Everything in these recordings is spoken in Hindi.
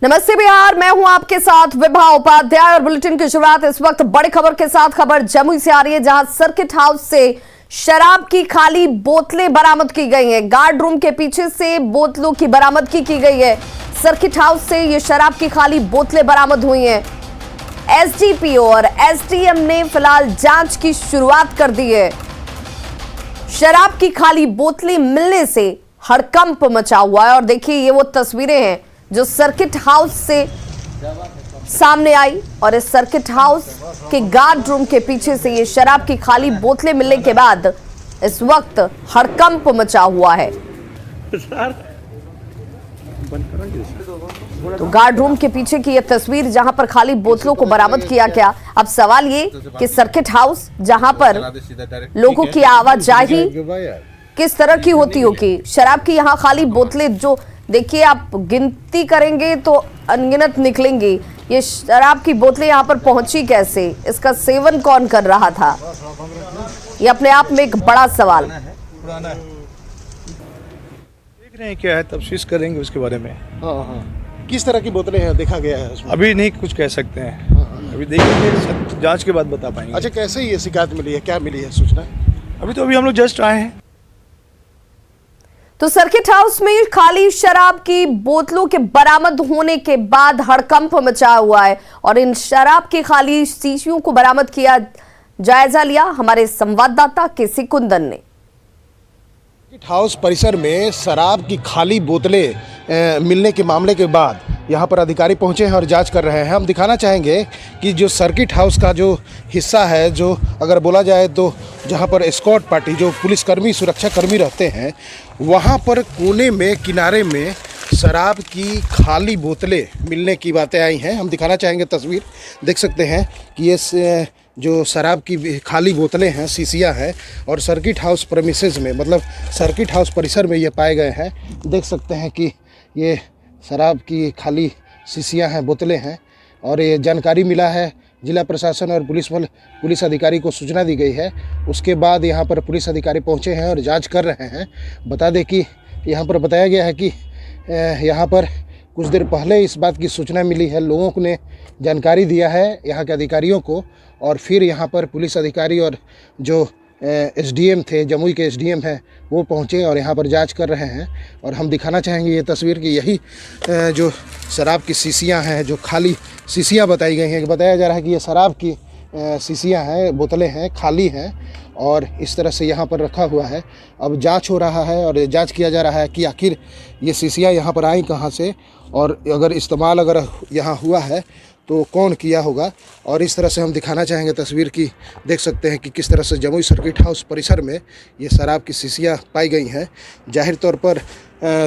नमस्ते बिहार, मैं हूं आपके साथ विभा उपाध्याय और बुलेटिन की शुरुआत इस वक्त बड़ी खबर के साथ। खबर जमुई से आ रही है, जहां सर्किट हाउस से शराब की खाली बोतलें बरामद की गई हैं। गार्ड रूम के पीछे से बोतलों की बरामदगी की गई है। सर्किट हाउस से ये शराब की खाली बोतलें बरामद हुई हैं। एसडीपीओ और एसडीएम ने फिलहाल जांच की शुरुआत कर दी है। शराब की खाली बोतलें मिलने से हड़कंप मचा हुआ है और देखिए ये वो तस्वीरें हैं जो सर्किट हाउस से सामने आई और इस सर्किट हाउस के गार्ड रूम के पीछे से ये शराब की खाली बोतलें मिलने के बाद इस वक्त हड़कंप मचा हुआ है। तो गार्ड रूम के पीछे की यह तस्वीर जहां पर खाली बोतलों को बरामद किया गया। अब सवाल ये कि सर्किट हाउस जहां पर लोगों की आवाजाही किस तरह की होती होगी, शराब की यहाँ खाली बोतलें जो देखिए आप गिनती करेंगे तो अनगिनत निकलेंगी। ये शराब की बोतलें यहाँ पर पहुंची कैसे, इसका सेवन कौन कर रहा था, ये अपने आप में एक बड़ा सवाल। देख रहे हैं क्या है, तफ्तीश करेंगे उसके बारे में। किस तरह की बोतलें हैं देखा गया है उसमें? अभी नहीं कुछ कह सकते हैं, अभी देखेंगे, जांच के बाद बता पाएंगे। अच्छा, कैसे ये शिकायत मिली है, क्या मिली है सूचना? अभी हम लोग जस्ट आए हैं। तो सर्किट हाउस में खाली शराब की बोतलों के बरामद होने के बाद हड़कंप मचा हुआ है और इन शराब की खाली शीशियों को बरामद किया। जायजा लिया हमारे संवाददाता केसी कुंदन ने। सर्किट हाउस परिसर में शराब की खाली बोतलें मिलने के मामले के बाद यहाँ पर अधिकारी पहुँचे हैं और जांच कर रहे हैं। हम दिखाना चाहेंगे कि जो सर्किट हाउस का जो हिस्सा है, जो अगर बोला जाए तो जहाँ पर एस्कॉर्ट पार्टी जो पुलिसकर्मी सुरक्षा कर्मी रहते हैं, वहाँ पर कोने में किनारे में शराब की खाली बोतलें मिलने की बातें आई हैं। हम दिखाना चाहेंगे, तस्वीर देख सकते हैं कि ये जो शराब की खाली बोतलें हैं, शीशियाँ हैं और सर्किट हाउस प्रेमिसेस में, मतलब सर्किट हाउस परिसर में ये पाए गए हैं। देख सकते हैं कि ये शराब की खाली शीशियाँ हैं, बोतलें हैं और ये जानकारी मिला है जिला प्रशासन और पुलिस अधिकारी को सूचना दी गई है। उसके बाद यहाँ पर पुलिस अधिकारी पहुँचे हैं और जांच कर रहे हैं। बता दें कि यहाँ पर बताया गया है कि यहाँ पर कुछ देर पहले इस बात की सूचना मिली है, लोगों ने जानकारी दिया है यहाँ के अधिकारियों को और फिर यहाँ पर पुलिस अधिकारी और जो एसडीएम थे, जमुई के एसडीएम हैं, वो पहुँचे और यहाँ पर जांच कर रहे हैं। और हम दिखाना चाहेंगे ये तस्वीर कि यही जो शराब की शीशियाँ हैं, जो खाली शीशियाँ बताई गई हैं, बताया जा रहा है कि ये शराब की शीशियाँ हैं, बोतलें हैं, खाली हैं और इस तरह से यहाँ पर रखा हुआ है। अब जांच हो रहा है और जांच किया जा रहा है कि आखिर ये शीशियाँ यहाँ पर आई कहाँ से और अगर इस्तेमाल अगर यहाँ हुआ है तो कौन किया होगा। और इस तरह से हम दिखाना चाहेंगे तस्वीर की, देख सकते हैं कि किस तरह से जमुई सर्किट हाउस परिसर में ये शराब की शीशियाँ पाई गई हैं। जाहिर तौर पर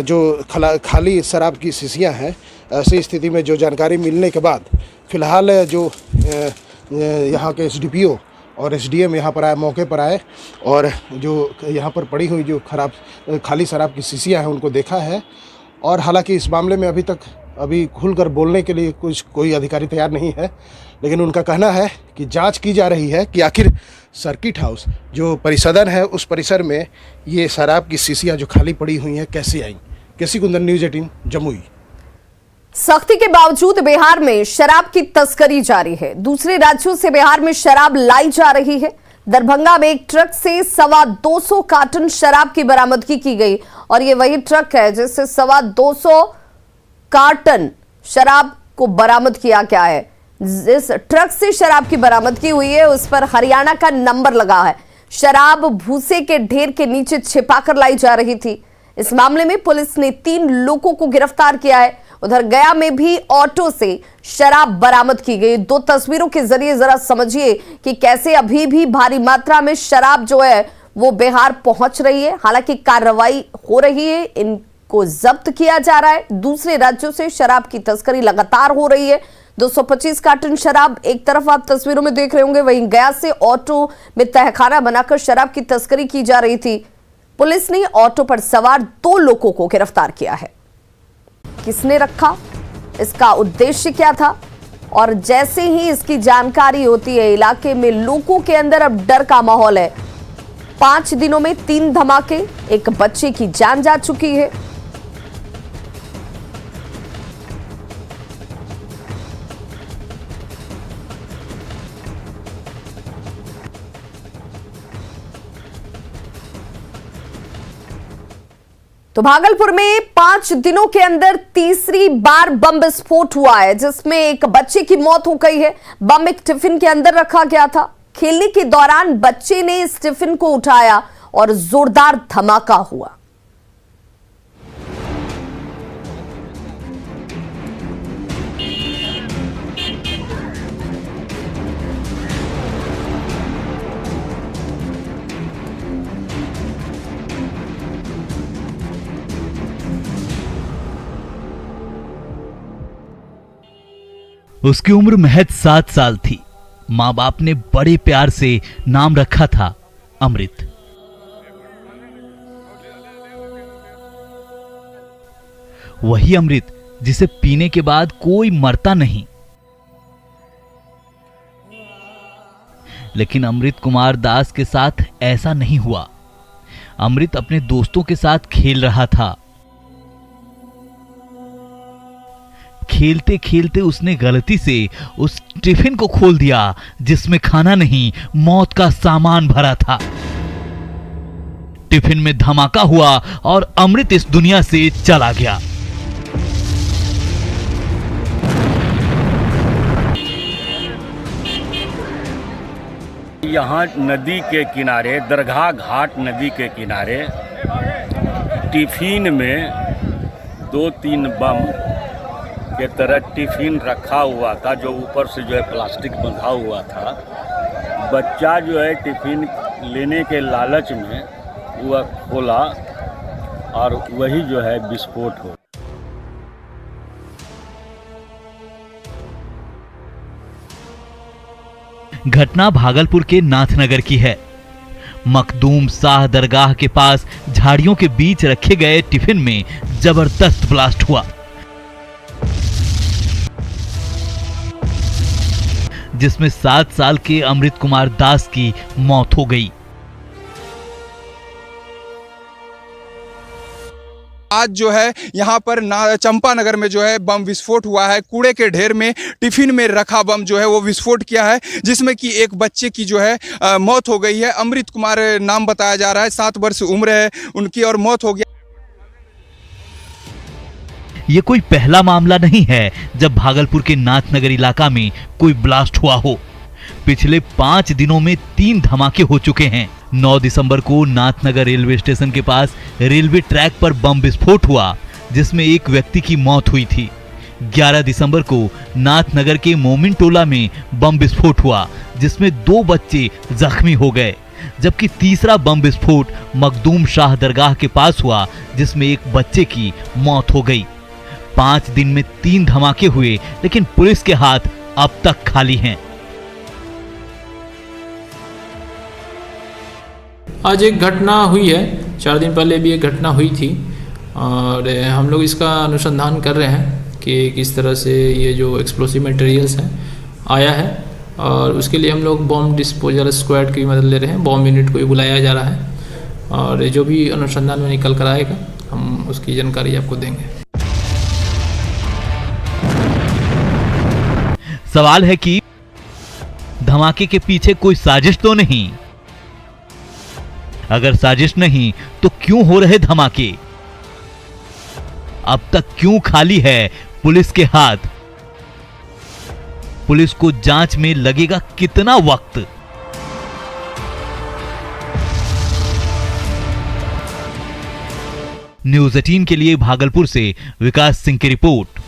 जो खाली शराब की शीशियाँ हैं, ऐसी स्थिति में जो जानकारी मिलने के बाद फ़िलहाल जो यहाँ के एसडीपीओ और एसडीएम यहाँ पर आए, मौके पर आए और जो यहाँ पर पड़ी हुई जो खाली शराब की शीशियाँ हैं उनको देखा है। और हालांकि इस मामले में अभी खुलकर बोलने के लिए कोई अधिकारी तैयार नहीं है, लेकिन उनका कहना है कि जांच की जा रही है कि आखिर सर्किट हाउस जो परिसदन है उस परिसर में ये शराब की शीशियाँ जो खाली पड़ी हुई हैं कैसे आई। केसी कुंदन, न्यूज़ 18 जमुई। सख्ती के बावजूद बिहार में शराब की तस्करी जारी है। दूसरे राज्यों से बिहार में शराब लाई जा रही है। दरभंगा में एक ट्रक से 225 कार्टन शराब की बरामदगी की गई और ये वही ट्रक है जिससे 225 कार्टन शराब को बरामद किया गया है। जिस ट्रक से शराब की बरामदगी हुई है उस पर हरियाणा का नंबर लगा है। शराब भूसे के ढेर के नीचे छिपाकर लाई जा रही थी। इस मामले में पुलिस ने 3 लोगों को गिरफ्तार किया है। उधर गया में भी ऑटो से शराब बरामद की गई। 2 तस्वीरों के जरिए जरा समझिए कि कैसे अभी भी भारी मात्रा में शराब जो है वो बिहार पहुंच रही है। हालांकि कार्रवाई हो रही है, इनको जब्त किया जा रहा है। दूसरे राज्यों से शराब की तस्करी लगातार हो रही है। 225 कार्टन शराब एक तरफ आप तस्वीरों में देख रहे होंगे, वहीं गया से ऑटो में तहखाना बनाकर शराब की तस्करी की जा रही थी। पुलिस ने ऑटो पर सवार 2 लोगों को गिरफ्तार किया है। किसने रखा, इसका उद्देश्य क्या था और जैसे ही इसकी जानकारी होती है इलाके में लोगों के अंदर अब डर का माहौल है। 5 दिनों में 3 धमाके, एक बच्चे की जान जा चुकी है। तो भागलपुर में 5 दिनों के अंदर तीसरी बार बम विस्फोट हुआ है, जिसमें एक बच्चे की मौत हो गई है। बम एक टिफिन के अंदर रखा गया था। खेलने के दौरान बच्चे ने इस टिफिन को उठाया और जोरदार धमाका हुआ। उसकी उम्र महज 7 साल थी। मां बाप ने बड़े प्यार से नाम रखा था अमृत। वही अमृत जिसे पीने के बाद कोई मरता नहीं। लेकिन अमृत कुमार दास के साथ ऐसा नहीं हुआ। अमृत अपने दोस्तों के साथ खेल रहा था। खेलते खेलते उसने गलती से उस टिफिन को खोल दिया जिसमें खाना नहीं, मौत का सामान भरा था। टिफिन में धमाका हुआ और अमृत इस दुनिया से चला गया। यहाँ नदी के किनारे, दरगाह घाट नदी के किनारे टिफिन में 2-3 बम के तरह टिफिन रखा हुआ था, जो ऊपर से जो है प्लास्टिक बंधा हुआ था। बच्चा जो है टिफिन लेने के लालच में वह खोला और वही जो है विस्फोट हो। घटना भागलपुर के नाथनगर की है। मखदूम शाह दरगाह के पास झाड़ियों के बीच रखे गए टिफिन में जबरदस्त ब्लास्ट हुआ, जिसमें 7 साल के अमृत कुमार दास की मौत हो गई। आज जो है यहाँ पर चंपानगर में जो है बम विस्फोट हुआ है। कूड़े के ढेर में टिफिन में रखा बम जो है वो विस्फोट किया है, जिसमें कि एक बच्चे की जो है मौत हो गई है। अमृत कुमार नाम बताया जा रहा है, 7 वर्ष उम्र है उनकी और मौत हो गया। ये कोई पहला मामला नहीं है जब भागलपुर के नाथनगर इलाका में कोई ब्लास्ट हुआ हो। पिछले 5 दिनों में 3 धमाके हो चुके हैं। 9 दिसंबर को नाथनगर रेलवे स्टेशन के पास रेलवे ट्रैक पर बम विस्फोट हुआ, जिसमें एक व्यक्ति की मौत हुई थी। 11 दिसंबर को नाथनगर के मोमिन टोला में बम विस्फोट हुआ, जिसमें 2 बच्चे जख्मी हो गए। जबकि तीसरा बम विस्फोट मखदूम शाह दरगाह के पास हुआ, जिसमें एक बच्चे की मौत हो गई। 5 दिन में 3 धमाके हुए, लेकिन पुलिस के हाथ अब तक खाली हैं। आज एक घटना हुई है, 4 दिन पहले भी एक घटना हुई थी और हम लोग इसका अनुसंधान कर रहे हैं कि किस तरह से ये जो एक्सप्लोसिव मटेरियल्स हैं आया है, और उसके लिए हम लोग बॉम्ब डिस्पोजल स्क्वाड की मदद ले रहे हैं। बॉम्ब यूनिट को भी बुलाया जा रहा है और जो भी अनुसंधान में निकल कर आएगा हम उसकी जानकारी आपको देंगे। सवाल है कि धमाके के पीछे कोई साजिश तो नहीं? अगर साजिश नहीं तो क्यों हो रहे धमाके? अब तक क्यों खाली है पुलिस के हाथ? पुलिस को जांच में लगेगा कितना वक्त? न्यूज़ 18 के लिए भागलपुर से विकास सिंह की रिपोर्ट।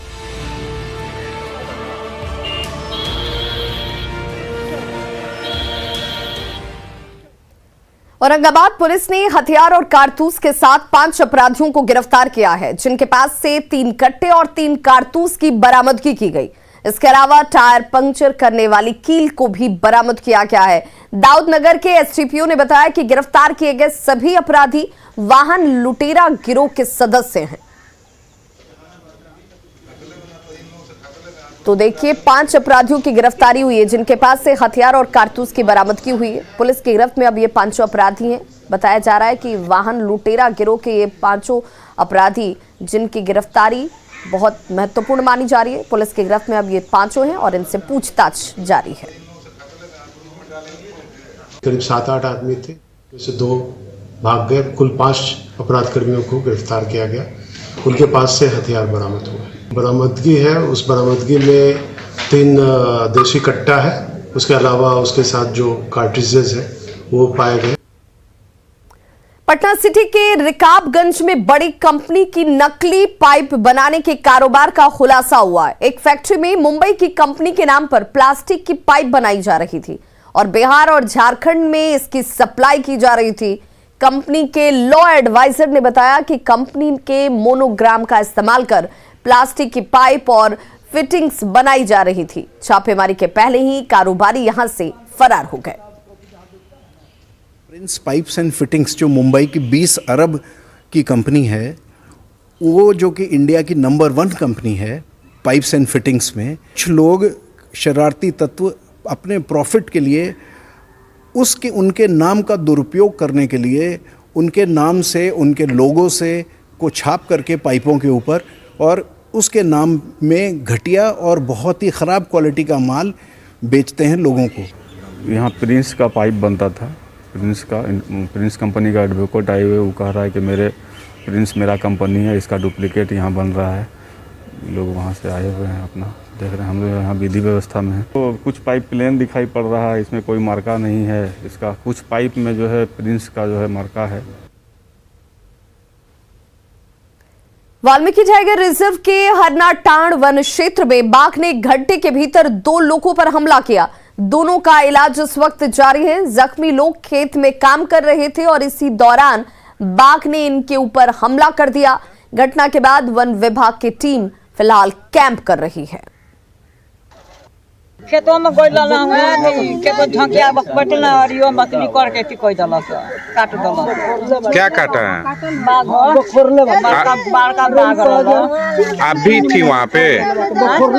औरंगाबाद पुलिस ने हथियार और कारतूस के साथ 5 अपराधियों को गिरफ्तार किया है, जिनके पास से 3 कट्टे और 3 कारतूस की बरामदगी की गई। इसके अलावा टायर पंक्चर करने वाली कील को भी बरामद किया गया है। दाऊदनगर के एसडीपीओ ने बताया कि गिरफ्तार किए गए सभी अपराधी वाहन लुटेरा गिरोह के सदस्य हैं। तो देखिए, 5 अपराधियों की गिरफ्तारी हुई है, जिनके पास से हथियार और कारतूस की बरामदगी हुई है। पुलिस की गिरफ्त में अब ये 5 अपराधी हैं। बताया जा रहा है कि वाहन लुटेरा गिरोह के ये 5 अपराधी, जिनकी गिरफ्तारी बहुत महत्वपूर्ण मानी जा रही है। पुलिस की गिरफ्त में अब ये 5 हैं और इनसे पूछताछ जारी है। करीब 7-8 आदमी थे, जैसे 2 भाग गए। कुल 5 अपराध कर्मियों को गिरफ्तार किया गया। उनके पास से हथियार बरामद हुए। बरामदगी है, उस बरामदगी में 3 देसी कट्टा है, उसके अलावा उसके साथ जो कार्ट्रिजेज है वो पाए गए। पटना सिटी के रिकाबगंज में बड़ी कंपनी की नकली पाइप बनाने के कारोबार का खुलासा हुआ है। एक फैक्ट्री में मुंबई की कंपनी के नाम पर प्लास्टिक की पाइप बनाई जा रही थी और बिहार और झारखंड में इसकी सप्लाई की जा रही थी। कंपनी के लॉ एडवाइजर ने बताया कि कंपनी के मोनोग्राम का इस्तेमाल कर प्लास्टिक की पाइप और फिटिंग्स बनाई जा रही थी। छापेमारी के पहले ही कारोबारी यहां से फरार हो गए। प्रिंस पाइप्स एंड फिटिंग्स जो मुंबई की 20 अरब की कंपनी है, वो जो कि इंडिया की नंबर 1 कंपनी है पाइप्स एंड फिटिंग्स में, कुछ लोग शरारती तत्व अपने प्रॉफिट के लिए उनके नाम का दुरुपयोग करने के लिए उनके नाम से, उनके लोगों से को छाप करके पाइपों के ऊपर और उसके नाम में घटिया और बहुत ही ख़राब क्वालिटी का माल बेचते हैं लोगों को। यहाँ प्रिंस का पाइप बनता था। प्रिंस कंपनी का एडवोकेट आए हुए, वो कह रहा है कि प्रिंस मेरा कंपनी है, इसका डुप्लीकेट यहाँ बन रहा है। लोग वहाँ से आए हुए हैं, अपना देख रहे हैं। हम लोग यहाँ विधि व्यवस्था में हैं। तो कुछ पाइप प्लेन दिखाई पड़ रहा है, इसमें कोई मार्का नहीं है इसका। कुछ पाइप में जो है प्रिंस का जो है मार्का है। वाल्मीकि टाइगर रिजर्व के हरनाटांड वन क्षेत्र में बाघ ने 1 घंटे के भीतर 2 लोगों पर हमला किया। दोनों का इलाज इस वक्त जारी है। जख्मी लोग खेत में काम कर रहे थे और इसी दौरान बाघ ने इनके ऊपर हमला कर दिया। घटना के बाद वन विभाग की टीम फिलहाल कैंप कर रही है। खेतों में गोइला ना हुआ खेत झंकिया बैठना और यो मछली करके कोई दला से काट दला। क्या काटा है? बाघ बड़का बाघ रहा। आप भी थी वहाँ पे?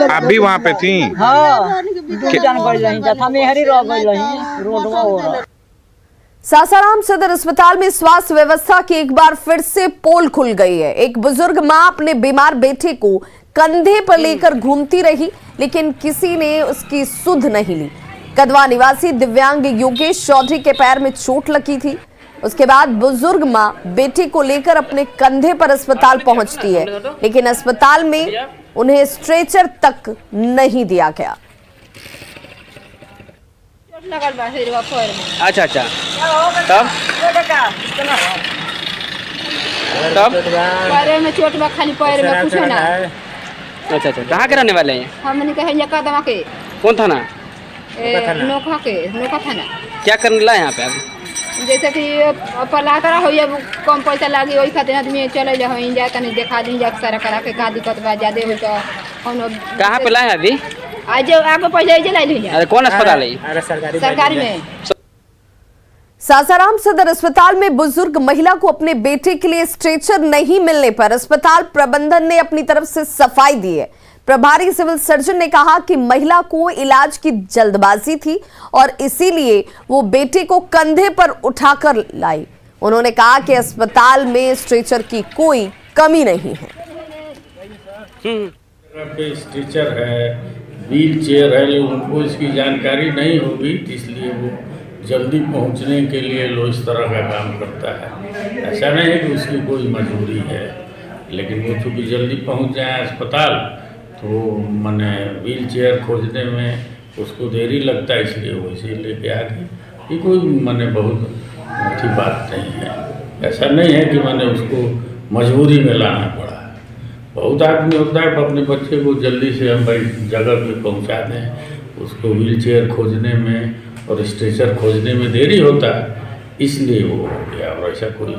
आप भी वहाँ पे थी? हाँ, जान गई रही जथा में हरी रह गई रही रोडवा हो रहा। सासाराम सदर अस्पताल में स्वास्थ्य व्यवस्था की एक बार फिर से पोल खुल गई है। एक बुजुर्ग मां अपने बीमार बेटे को कंधे पर लेकर घूमती रही, लेकिन किसी ने उसकी सुध नहीं ली। कदवा निवासी दिव्यांग योगेश चौधरी के पैर में चोट लगी थी। उसके बाद बुजुर्ग मां बेटे को लेकर अपने कंधे पर अस्पताल पहुंचती है, लेकिन अस्पताल में उन्हें स्ट्रेचर तक नहीं दिया गया। अच्छा तब पैर में चोट में खाली पैर में कुछ ना। अच्छा कहाँ के रहने वाले हैं? हमने कहे कदवा के। कौन थाना? नोखा थाना। क्या करने लाए यहाँ पे आप? जैसे कि पलातरा हो कम पैसा लागी वही खातिर आदमी चले जा तनी देखा दी जा सारा करा के का दिक्कत बा ज्यादा हो तो कहाँ पे लाए अभी? आज आगे पैसा लाई। अरे कौन अस्पताल है? अरे सरकारी में। सासाराम सदर अस्पताल में बुजुर्ग महिला को अपने बेटे के लिए स्ट्रेचर नहीं मिलने पर अस्पताल प्रबंधन ने अपनी तरफ से सफाई दी है। प्रभारी सिविल सर्जन ने कहा कि महिला को इलाज की जल्दबाजी थी और इसीलिए वो बेटे को कंधे पर उठाकर लाई। उन्होंने कहा कि अस्पताल में स्ट्रेचर की कोई कमी नहीं है। स्ट्रेचर है, व्हील चेयर है, लेकिन उनको इसकी जानकारी नहीं होगी, इसलिए वो जल्दी पहुंचने के लिए लो इस तरह का काम करता है। ऐसा नहीं है कि उसकी कोई मजबूरी है, लेकिन वो चूँकि जल्दी पहुंच जाए अस्पताल तो मैंने व्हील चेयर खोजने में उसको देरी लगता है, इसलिए वो इसे लेके आ गई। ये कोई मैंने बहुत अच्छी बात नहीं है। ऐसा नहीं है कि मैंने उसको मजबूरी में लाना पड़ा। बहुत आदमी होता है अपने बच्चे को जल्दी से हम भाई जगह पे पहुंचा दें, उसको व्हील चेयर खोजने में और स्ट्रेचर खोजने में देरी होता है, इसलिए वो हो गया। और ऐसा कोई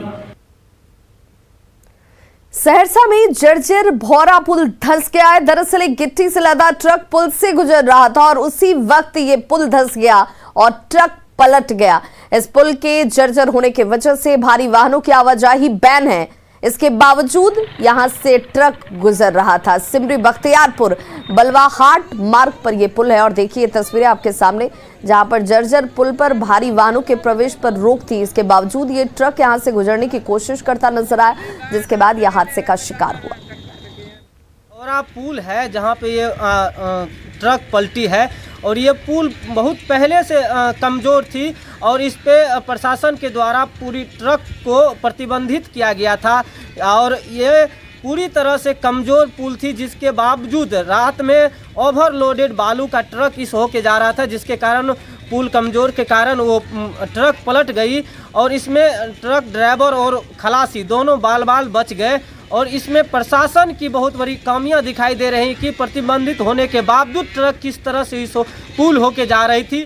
सहरसा में जर्जर भौरा पुल धंस गया है। दरअसल एक गिट्टी से लदा ट्रक पुल से गुजर रहा था और उसी वक्त ये पुल धंस गया और ट्रक पलट गया। इस पुल के जर्जर होने की वजह से भारी वाहनों की आवाजाही बैन है। इसके बावजूद यहां से ट्रक गुजर रहा था। सिमरी बख्तियारपुर बलवाहाट मार्ग पर यह पुल है और देखिए तस्वीरें आपके सामने, जहां पर जर्जर पुल पर भारी वाहनों के प्रवेश पर रोक थी। इसके बावजूद ये ट्रक यहां से गुजरने की कोशिश करता नजर आया, जिसके बाद यह हादसे का शिकार हुआ। और पुल है जहां पे ये ट्रक पलटी है और ये पुल बहुत पहले से कमज़ोर थी और इस पे प्रशासन के द्वारा पूरी ट्रक को प्रतिबंधित किया गया था और ये पूरी तरह से कमज़ोर पुल थी, जिसके बावजूद रात में ओवरलोडेड बालू का ट्रक इस होके जा रहा था, जिसके कारण पुल कमज़ोर के कारण वो ट्रक पलट गई और इसमें ट्रक ड्राइवर और खलासी दोनों बाल बाल बच गए। और इसमें प्रशासन की बहुत बड़ी खामियां दिखाई दे रही कि प्रतिबंधित होने के बावजूद ट्रक किस तरह से इस पुल होके जा रही थी।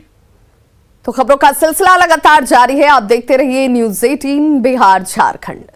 तो खबरों का सिलसिला लगातार जारी है, आप देखते रहिए न्यूज़ 18 बिहार झारखंड।